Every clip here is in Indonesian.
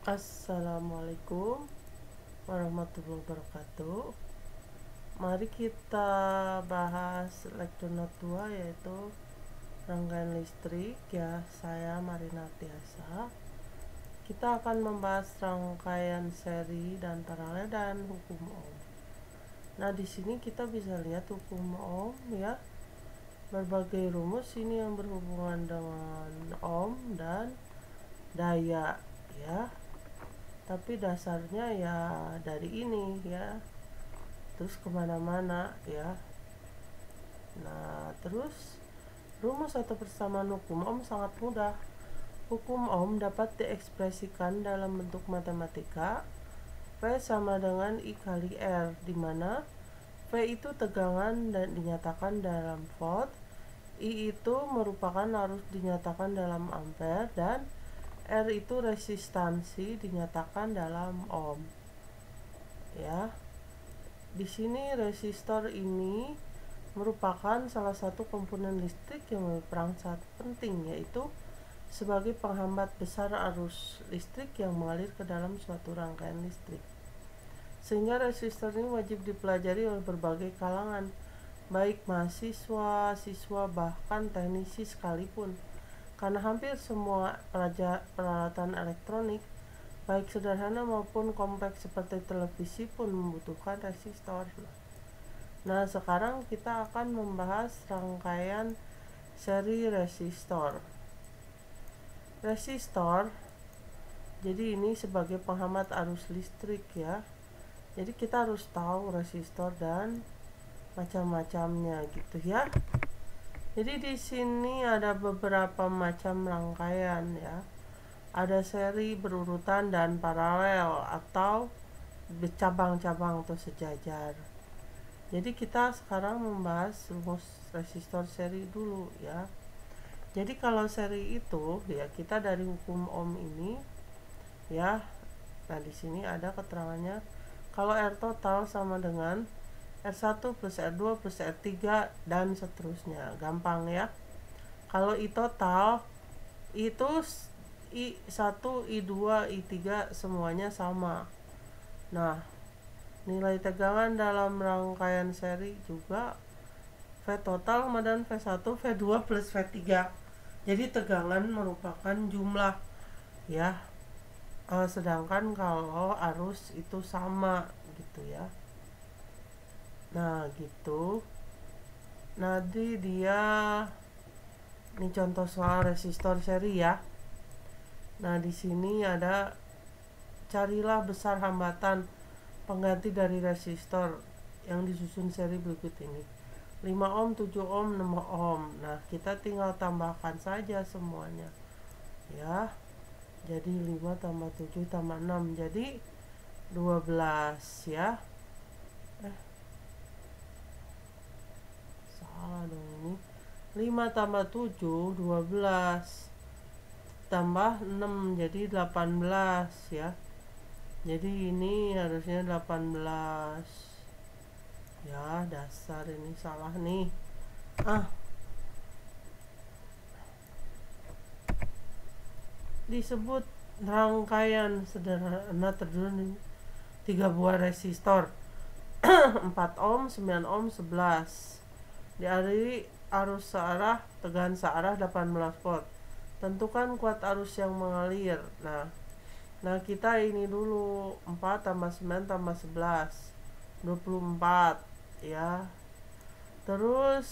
Assalamualaikum warahmatullahi wabarakatuh. Mari kita bahas lektur not 2, yaitu rangkaian listrik ya. Saya Marina Tiasa. Kita akan membahas rangkaian seri dan paralel dan hukum ohm. Nah, di sini kita bisa lihat hukum ohm ya. Berbagai rumus ini yang berhubungan dengan ohm dan daya ya. Tapi dasarnya ya dari ini ya, terus kemana-mana ya. Nah, terus rumus atau persamaan hukum ohm sangat mudah. Hukum ohm dapat diekspresikan dalam bentuk matematika. V sama dengan I kali R, di mana V itu tegangan dan dinyatakan dalam volt, I itu merupakan arus dinyatakan dalam ampere, dan R itu resistansi dinyatakan dalam ohm. Ya. Di sini resistor ini merupakan salah satu komponen listrik yang berperan sangat penting, yaitu sebagai penghambat besar arus listrik yang mengalir ke dalam suatu rangkaian listrik. Sehingga resistor ini wajib dipelajari oleh berbagai kalangan, baik mahasiswa, siswa, bahkan teknisi sekalipun. Karena hampir semua peralatan elektronik, baik sederhana maupun kompleks seperti televisi, pun membutuhkan resistor. Nah, sekarang kita akan membahas rangkaian seri resistor. Resistor, jadi ini sebagai penghambat arus listrik ya. Jadi kita harus tahu resistor dan macam-macamnya gitu ya. Jadi di sini ada beberapa macam rangkaian ya. Ada seri, berurutan, dan paralel atau bercabang-cabang atau sejajar. Jadi kita sekarang membahas rumus resistor seri dulu ya. Jadi kalau seri itu ya, kita dari hukum ohm ini ya. Nah, di sini ada keterangannya. Kalau R total sama dengan R1 plus R2 plus R3 dan seterusnya. Gampang ya. Kalau I total itu I1, I2, I3 semuanya sama. Nah, nilai tegangan dalam rangkaian seri juga V total sama dengan V1, V2 plus V3. Jadi tegangan merupakan jumlah ya. Sedangkan kalau arus itu sama gitu ya. Nah, gitu. Nanti dia ini contoh soal resistor seri ya. Nah, di sini ada carilah besar hambatan pengganti dari resistor yang disusun seri berikut ini. 5 ohm, 7 ohm, 6 ohm. Nah, kita tinggal tambahkan saja semuanya. Ya. Jadi 5 tambah 7 tambah 6 jadi 12 ya. Salah dong ini. 5 tambah 7 12 tambah 6 jadi 18 ya. Jadi ini harusnya 18. Ya, dasar ini salah nih. Disebut rangkaian sederhana terdiri 3 buah resistor 4 ohm, 9 ohm, 11. Dialiri arus searah, tegangan searah 18 volt. Tentukan kuat arus yang mengalir. Nah, kita ini dulu 4 tambah 9 tambah 11 24 ya. Terus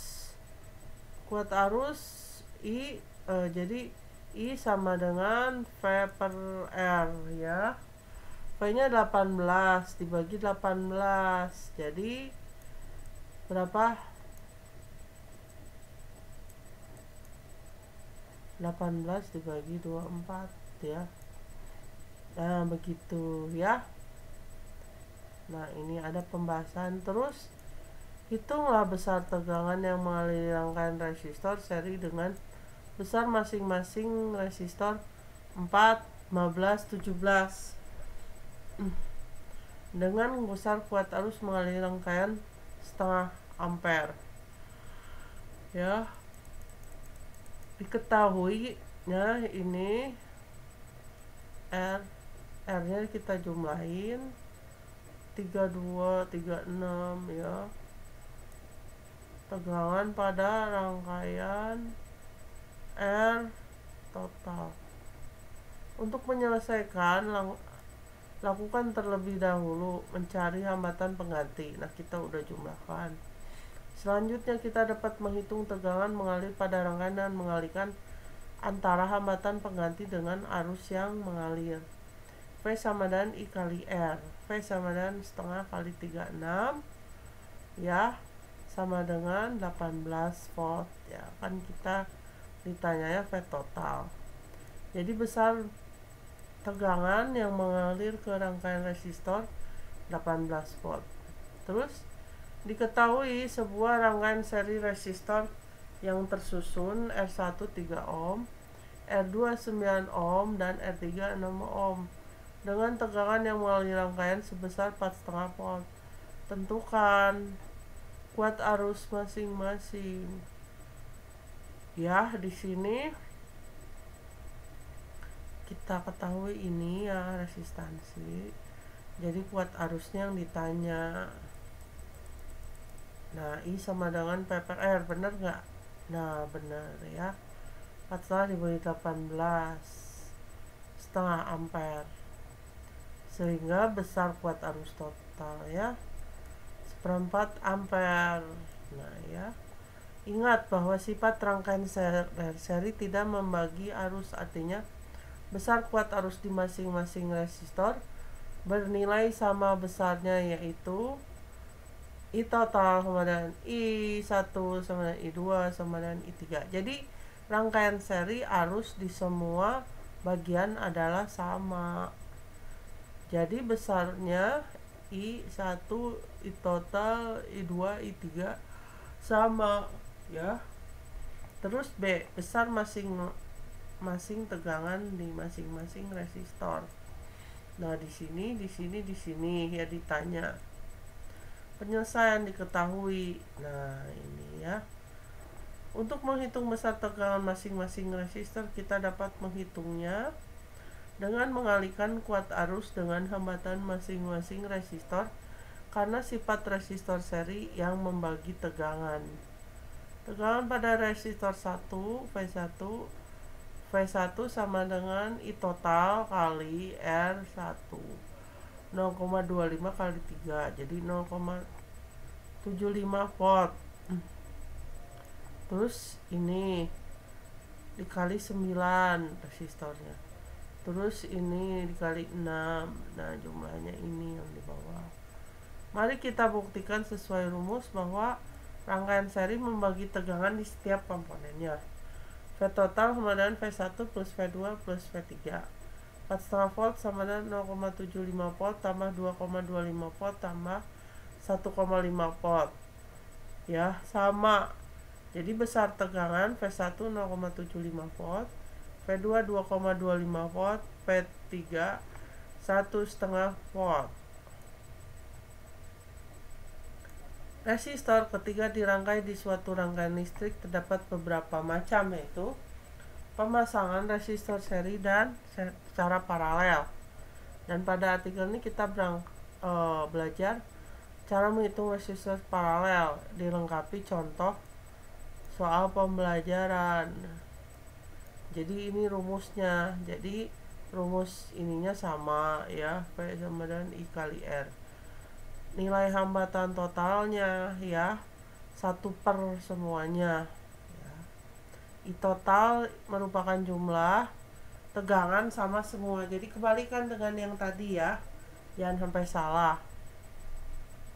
kuat arus I jadi I sama dengan V per R ya. V nya 18 dibagi 18 jadi berapa? 18 dibagi 24 ya. Nah, begitu ya. Nah, ini ada pembahasan. Terus hitunglah besar tegangan yang mengaliri rangkaian resistor seri dengan besar masing-masing resistor 4, 15, 17 dengan besar kuat arus mengaliri rangkaian setengah ampere ya. Diketahui ya, ini R R nya kita jumlahin 32, 36 ya, tegangan pada rangkaian R total. Untuk menyelesaikan, lakukan terlebih dahulu mencari hambatan pengganti. Nah, kita udah jumlahkan. Selanjutnya kita dapat menghitung tegangan mengalir pada rangkaian dan mengalihkan antara hambatan pengganti dengan arus yang mengalir. V sama dengan I kali R. V sama dengan setengah kali 36 ya, sama dengan 18 volt ya, kan kita ditanya ya V total. Jadi besar tegangan yang mengalir ke rangkaian resistor 18 volt. Terus diketahui sebuah rangkaian seri resistor yang tersusun R1 3 ohm, R2 9 ohm, dan R3 6 ohm dengan tegangan yang mengalir rangkaian sebesar 4,5 volt. Tentukan kuat arus masing-masing. Ya, di sini kita ketahui ini ya resistansi. Jadi kuat arusnya yang ditanya. Nah, I sama dengan P per R, benar nggak? Nah, benar ya. 4,5 dibagi 18 setengah ampere, sehingga besar kuat arus total ya 1/4 ampere. Nah ya, ingat bahwa sifat rangkaian seri tidak membagi arus, artinya besar kuat arus di masing-masing resistor bernilai sama besarnya, yaitu I total sama dengan I1 sama dengan I2 sama dengan I3. Jadi rangkaian seri arus di semua bagian adalah sama. Jadi besarnya I1, I total, I2, I3 sama ya. Terus B, besar masing-masing tegangan di masing-masing resistor. Nah, di sini ya ditanya. Penyelesaian diketahui. Nah, ini ya. Untuk menghitung besar tegangan masing-masing resistor, kita dapat menghitungnya dengan mengalihkan kuat arus dengan hambatan masing-masing resistor karena sifat resistor seri yang membagi tegangan. Tegangan pada resistor 1 V1 sama dengan I total kali R1, 0,25 kali 3, jadi 0,75 volt. Terus ini dikali 9 resistornya. Terus ini dikali 6. Nah, jumlahnya ini yang di bawah. Mari kita buktikan sesuai rumus bahwa rangkaian seri membagi tegangan di setiap komponennya. V total sama dengan V1 plus V2 plus V3. 4,5 volt sama dengan 0,75 volt tambah 2,25 volt tambah 1,5 volt. Ya, sama. Jadi besar tegangan V1 0,75 volt, V2 2,25 volt, V3 1,5 volt. Resistor ketika dirangkai di suatu rangkaian listrik terdapat beberapa macam, yaitu pemasangan resistor seri dan secara paralel. Dan pada artikel ini kita belajar cara menghitung resistor paralel, dilengkapi contoh soal pembelajaran. Jadi ini rumusnya. Jadi rumus ininya sama ya, V sama dengan I kali R. Nilai hambatan totalnya ya 1 per semuanya ya. I total merupakan jumlah tegangan sama semua. Jadi kebalikan dengan yang tadi ya, jangan sampai salah.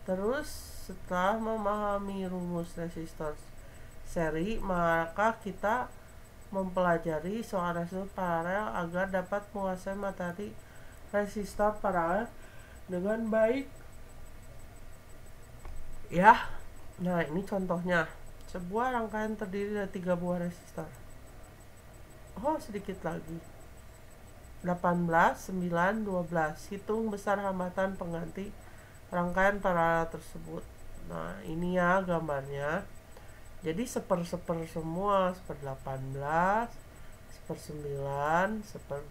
Terus setelah memahami rumus resistor seri, maka kita mempelajari soal resistor paralel agar dapat menguasai materi resistor paralel dengan baik ya. Nah, ini contohnya. Sebuah rangkaian terdiri dari 3 buah resistor. Oh, sedikit lagi. 18, 9, 12. Hitung besar hambatan pengganti rangkaian paralel tersebut. Nah, ini ya gambarnya. Jadi seper semua, 1/18, 1/9, 1/2.